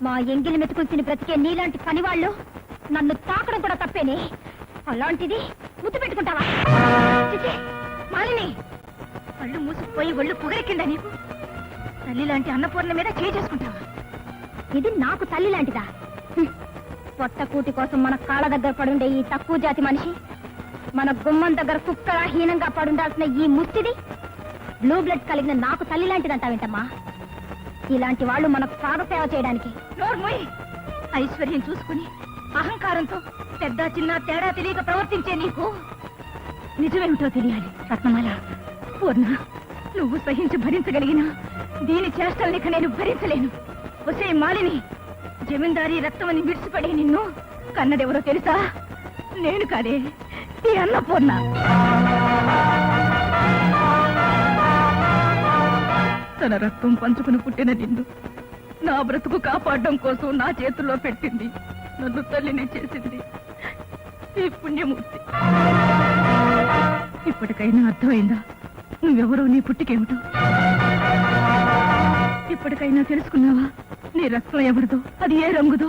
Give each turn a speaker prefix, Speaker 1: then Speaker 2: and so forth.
Speaker 1: మా ఎంగిలి మెతుకుల్సిన బ్రతికే నీలాంటి పనివాళ్ళు నన్ను తాకడం కూడా తప్పేనే. అలాంటిది ముద్దు పెట్టుకుంటావా? మాలిని, కళ్ళు మూసుకుపోయి ఒళ్ళు పొగరెక్కిందా నీకు? తల్లి లాంటి అన్నపూర్ణ మీద చేసుకుంటావా? ఇది నాకు తల్లి లాంటిదా? పొట్టకూటి కోసం మన కాళ్ళ దగ్గర పడుండే ఈ తక్కువ జాతి మనిషి మన గుమ్మం దగ్గర కుక్కలా హీనంగా పడుండాల్సిన ఈ ముష్టిది బ్లూ బ్లడ్ కలిగిన నాకు తల్లి లాంటిదంటావేంటమ్మా? ఇలాంటి వాళ్ళు మనకు పాదసేవ చేయడానికి. ఐశ్వర్యం చూసుకుని అహంకారంతో పెద్ద చిన్న తేడా తెలియక ప్రవర్తించే నీకు నిజమేమిటో తెలియాలి. రత్నమాల, పూర్ణ, నువ్వు సహించి భరించగలిగిన దీని చేష్టల్నిక నేను భరించలేను. ఒసే మాలిని, జమీందారీ రక్తమని విడిచిపడి నిన్ను కన్నదెవరో తెలుసా? నేను కాదే, ఈ అన్నపూర్ణ. తన రక్తం పంచుకుని పుట్టిన నిన్ను నా బ్రతుకు కాపాడడం కోసం నా చేతుల్లో పెట్టింది, నన్ను తల్లిని చేసింది ఈ పుణ్యమూర్తి. ఇప్పటికైనా అర్థమైందా నువ్వెవరో, నీ పుట్టికేమిటో? ఇప్పటికైనా తెలుసుకున్నావా నీ రక్తం ఎవరిదో, అది ఏ రంగుదో?